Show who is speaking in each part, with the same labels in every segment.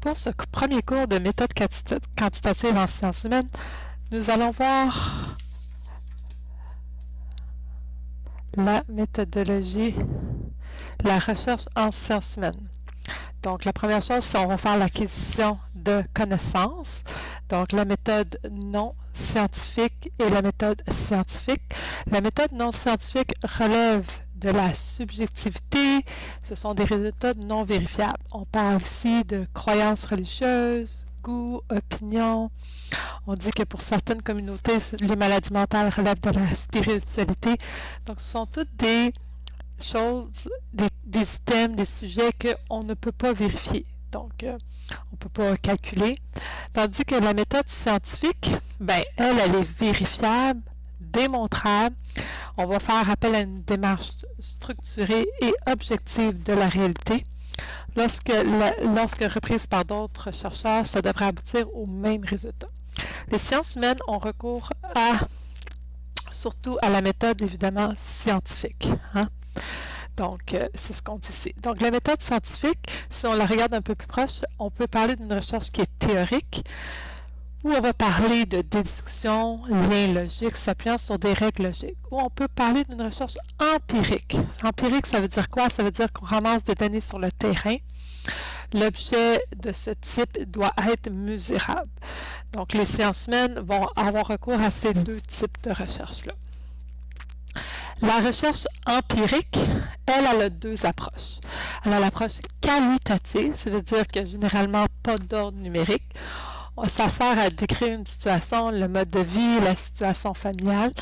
Speaker 1: Pour ce premier cours de méthode quantitative en sciences humaines, nous allons voir la méthodologie, la recherche en sciences humaines. Donc, la première chose, c'est qu'on va faire l'acquisition de connaissances. Donc, la méthode non scientifique et la méthode scientifique. La méthode non scientifique relève de la subjectivité. Ce sont des résultats non vérifiables. On parle ici de croyances religieuses, goûts, opinions. On dit que pour certaines communautés, les maladies mentales relèvent de la spiritualité. Donc, ce sont toutes des choses, des items, des sujets qu'on ne peut pas vérifier. Donc, on ne peut pas calculer. Tandis que la méthode scientifique, elle est vérifiable, démontrable. On va faire appel à une démarche structurée et objective de la réalité. Lorsque reprise par d'autres chercheurs, ça devrait aboutir au même résultat. Les sciences humaines ont recours surtout à la méthode, évidemment, scientifique. Donc, c'est ce qu'on dit ici. Donc, la méthode scientifique, si on la regarde un peu plus proche, on peut parler d'une recherche qui est théorique, où on va parler de déduction, lien logique, s'appuyant sur des règles logiques. Ou on peut parler d'une recherche empirique. Empirique, ça veut dire quoi? Ça veut dire qu'on ramasse des données sur le terrain. L'objet de ce type doit être mesurable. Donc, les sciences humaines vont avoir recours à ces deux types de recherche-là. La recherche empirique, elle a deux approches. Elle a l'approche qualitative, ça veut dire qu'il n'y a généralement pas d'ordre numérique. Ça sert à décrire une situation, le mode de vie, la situation familiale,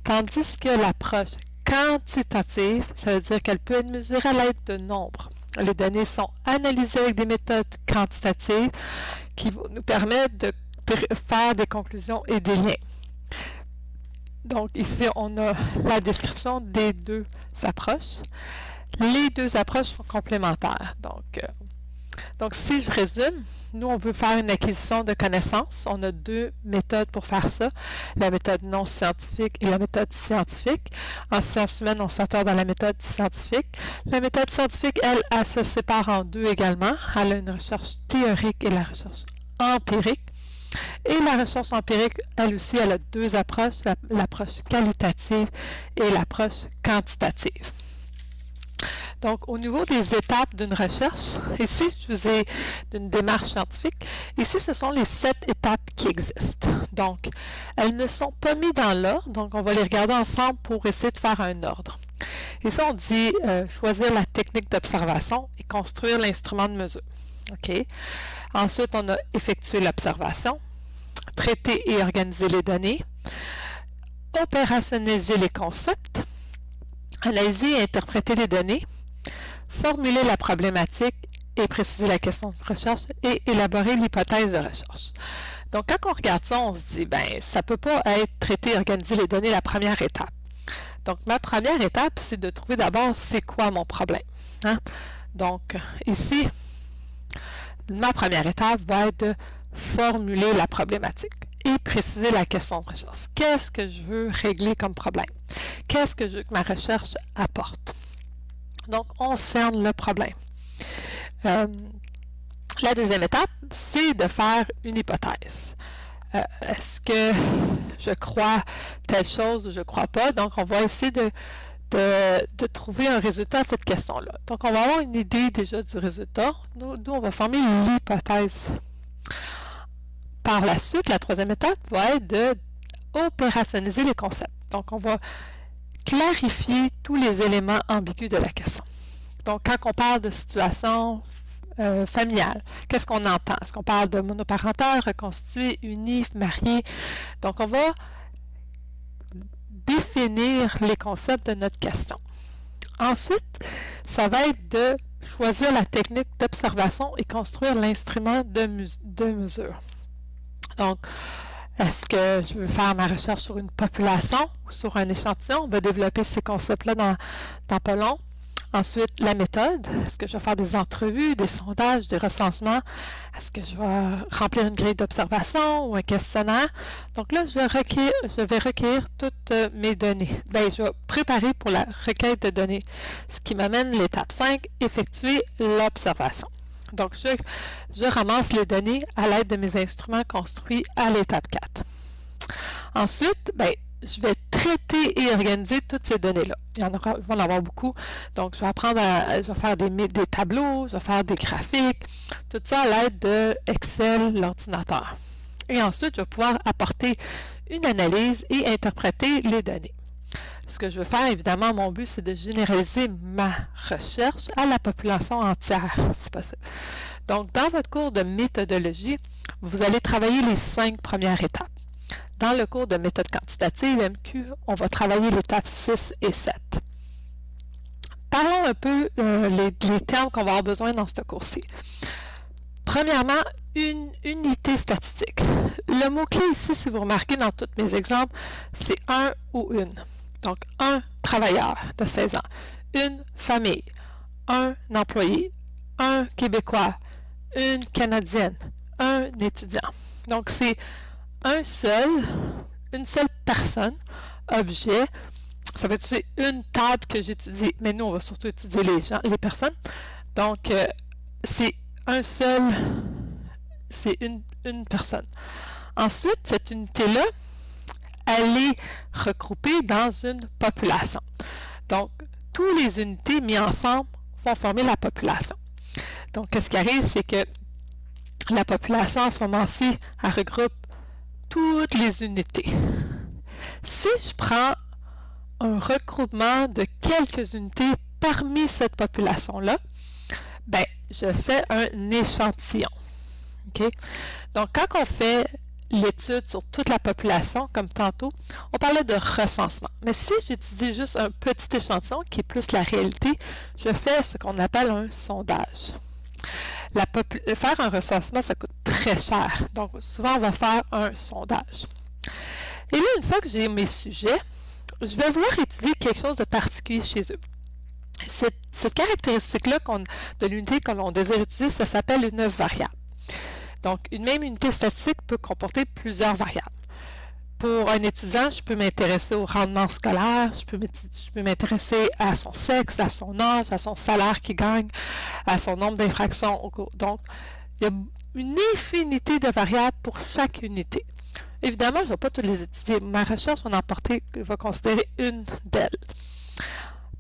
Speaker 1: tandis que l'approche quantitative, ça veut dire qu'elle peut être mesurée à l'aide de nombres. Les données sont analysées avec des méthodes quantitatives qui vont nous permettre de faire des conclusions et des liens. Donc ici, on a la description des deux approches. Les deux approches sont complémentaires. Donc si je résume, nous, on veut faire une acquisition de connaissances. On a deux méthodes pour faire ça, la méthode non scientifique et la méthode scientifique. En sciences humaines, on s'attend dans la méthode scientifique. La méthode scientifique, elle se sépare en deux également. Elle a une recherche théorique et la recherche empirique. Et la recherche empirique, elle aussi, elle a deux approches, l'approche qualitative et l'approche quantitative. Donc, au niveau des étapes d'une recherche, ici, je vous ai d'une démarche scientifique. Ici, ce sont les 7 étapes qui existent. Donc, elles ne sont pas mises dans l'ordre, donc on va les regarder ensemble pour essayer de faire un ordre. Ici, on dit choisir la technique d'observation et construire l'instrument de mesure. OK. Ensuite, on a effectué l'observation, traiter et organiser les données, opérationnaliser les concepts, analyser et interpréter les données, formuler la problématique et préciser la question de recherche et élaborer l'hypothèse de recherche. Donc, quand on regarde ça, on se dit, ça ne peut pas être traiter et organiser les données la première étape. Donc, ma première étape, c'est de trouver d'abord c'est quoi mon problème. Donc, ici, ma première étape va être de formuler la problématique et préciser la question de recherche. Qu'est-ce que je veux régler comme problème? Qu'est-ce que je veux que ma recherche apporte? Donc, on cerne le problème. La deuxième étape, c'est de faire une hypothèse. Est-ce que je crois telle chose ou je ne crois pas? Donc, on va essayer de trouver un résultat à cette question-là. Donc, on va avoir une idée déjà du résultat, d'où on va former l'hypothèse. Par la suite, la troisième étape va être de opérationnaliser les concepts. Donc, on va clarifier tous les éléments ambigus de la question. Donc, quand on parle de situation familiale, qu'est-ce qu'on entend? Est-ce qu'on parle de monoparental, reconstitué, uni, marié? Donc, on va définir les concepts de notre question. Ensuite, ça va être de choisir la technique d'observation et construire l'instrument de mesure. Donc, est-ce que je veux faire ma recherche sur une population ou sur un échantillon? On va développer ces concepts-là dans pas long. Ensuite, la méthode. Est-ce que je vais faire des entrevues, des sondages, des recensements? Est-ce que je vais remplir une grille d'observation ou un questionnaire? Donc là, je vais recueillir toutes mes données. Je vais préparer pour la requête de données. Ce qui m'amène l'étape 5, effectuer l'observation. Donc, je ramasse les données à l'aide de mes instruments construits à l'étape 4. Ensuite, je vais traiter et organiser toutes ces données-là. Il va y en avoir beaucoup. Donc, je vais faire des tableaux, je vais faire des graphiques, tout ça à l'aide de Excel, l'ordinateur. Et ensuite, je vais pouvoir apporter une analyse et interpréter les données. Ce que je veux faire, évidemment, mon but, c'est de généraliser ma recherche à la population entière, si possible. Donc, dans votre cours de méthodologie, vous allez travailler les 5 premières étapes. Dans le cours de méthode quantitative, MQ, on va travailler l'étape 6 et 7. Parlons un peu les termes qu'on va avoir besoin dans ce cours-ci. Premièrement, une unité statistique. Le mot-clé ici, si vous remarquez dans tous mes exemples, c'est un ou une. Donc, un travailleur de 16 ans, une famille, un employé, un Québécois, une Canadienne, un étudiant. Donc, c'est une seule personne, objet. Ça va être une table que j'étudie, mais nous, on va surtout étudier les personnes. Donc, c'est une personne. Ensuite, cette unité-là, elle est regroupée dans une population. Donc, toutes les unités mises ensemble vont former la population. Donc, ce qui arrive, c'est que la population, à ce moment-ci, elle regroupe toutes les unités. Si je prends un regroupement de quelques unités parmi cette population-là, je fais un échantillon. Okay? Donc, quand on fait l'étude sur toute la population, comme tantôt, on parlait de recensement. Mais si j'étudie juste un petit échantillon, qui est plus la réalité, je fais ce qu'on appelle un sondage. Faire un recensement, ça coûte très cher. Donc, souvent, on va faire un sondage. Et là, une fois que j'ai mes sujets, je vais vouloir étudier quelque chose de particulier chez eux. Cette caractéristique-là de l'unité que l'on désire étudier, ça s'appelle une variable. Donc, une même unité statistique peut comporter plusieurs variables. Pour un étudiant, je peux m'intéresser au rendement scolaire, je peux m'intéresser à son sexe, à son âge, à son salaire qu'il gagne, à son nombre d'infractions au cours. Donc, il y a une infinité de variables pour chaque unité. Évidemment, je ne vais pas toutes les étudier. Ma recherche va considérer une d'elles.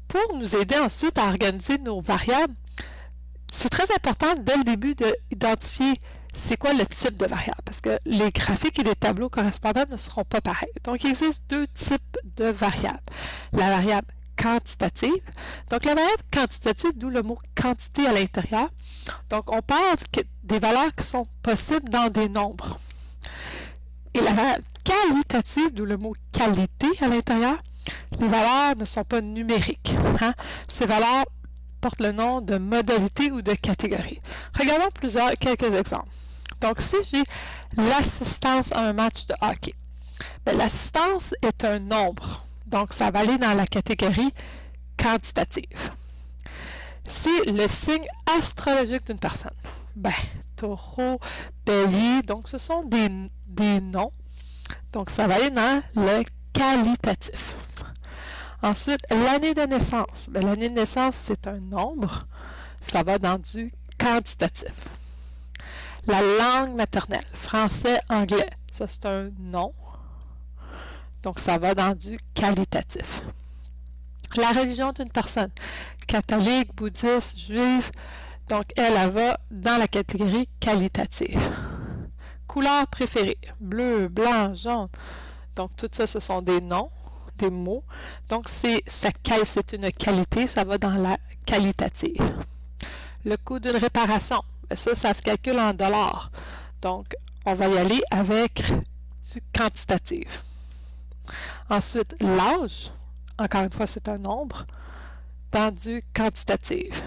Speaker 1: Pour nous aider ensuite à organiser nos variables, c'est très important dès le début d'identifier c'est quoi le type de variable, parce que les graphiques et les tableaux correspondants ne seront pas pareils. Donc, il existe 2 types de variables. La variable quantitative. Donc, la variable quantitative, d'où le mot quantité à l'intérieur. Donc, on parle des valeurs qui sont possibles dans des nombres. Et la variable qualitative, d'où le mot qualité à l'intérieur, les valeurs ne sont pas numériques. Ces valeurs portent le nom de modalité ou de catégorie. Regardons quelques exemples. Donc, si j'ai l'assistance à un match de hockey, l'assistance est un nombre. Donc, ça va aller dans la catégorie quantitative. Si le signe astrologique d'une personne, taureau, bélier, donc ce sont des noms. Donc, ça va aller dans le qualitatif. Ensuite, l'année de naissance. L'année de naissance, c'est un nombre. Ça va dans du quantitatif. La langue maternelle, français, anglais, ça c'est un nom. Donc, ça va dans du qualitatif. La religion d'une personne, catholique, bouddhiste, juive, donc elle va dans la catégorie qualitative. Couleur préférée, bleu, blanc, jaune. Donc, tout ça, ce sont des noms, des mots. Donc, c'est une qualité, ça va dans la qualitative. Le coût d'une réparation, ça se calcule en dollars. Donc, on va y aller avec du quantitatif. Ensuite, l'âge, encore une fois, c'est un nombre, dans du quantitatif.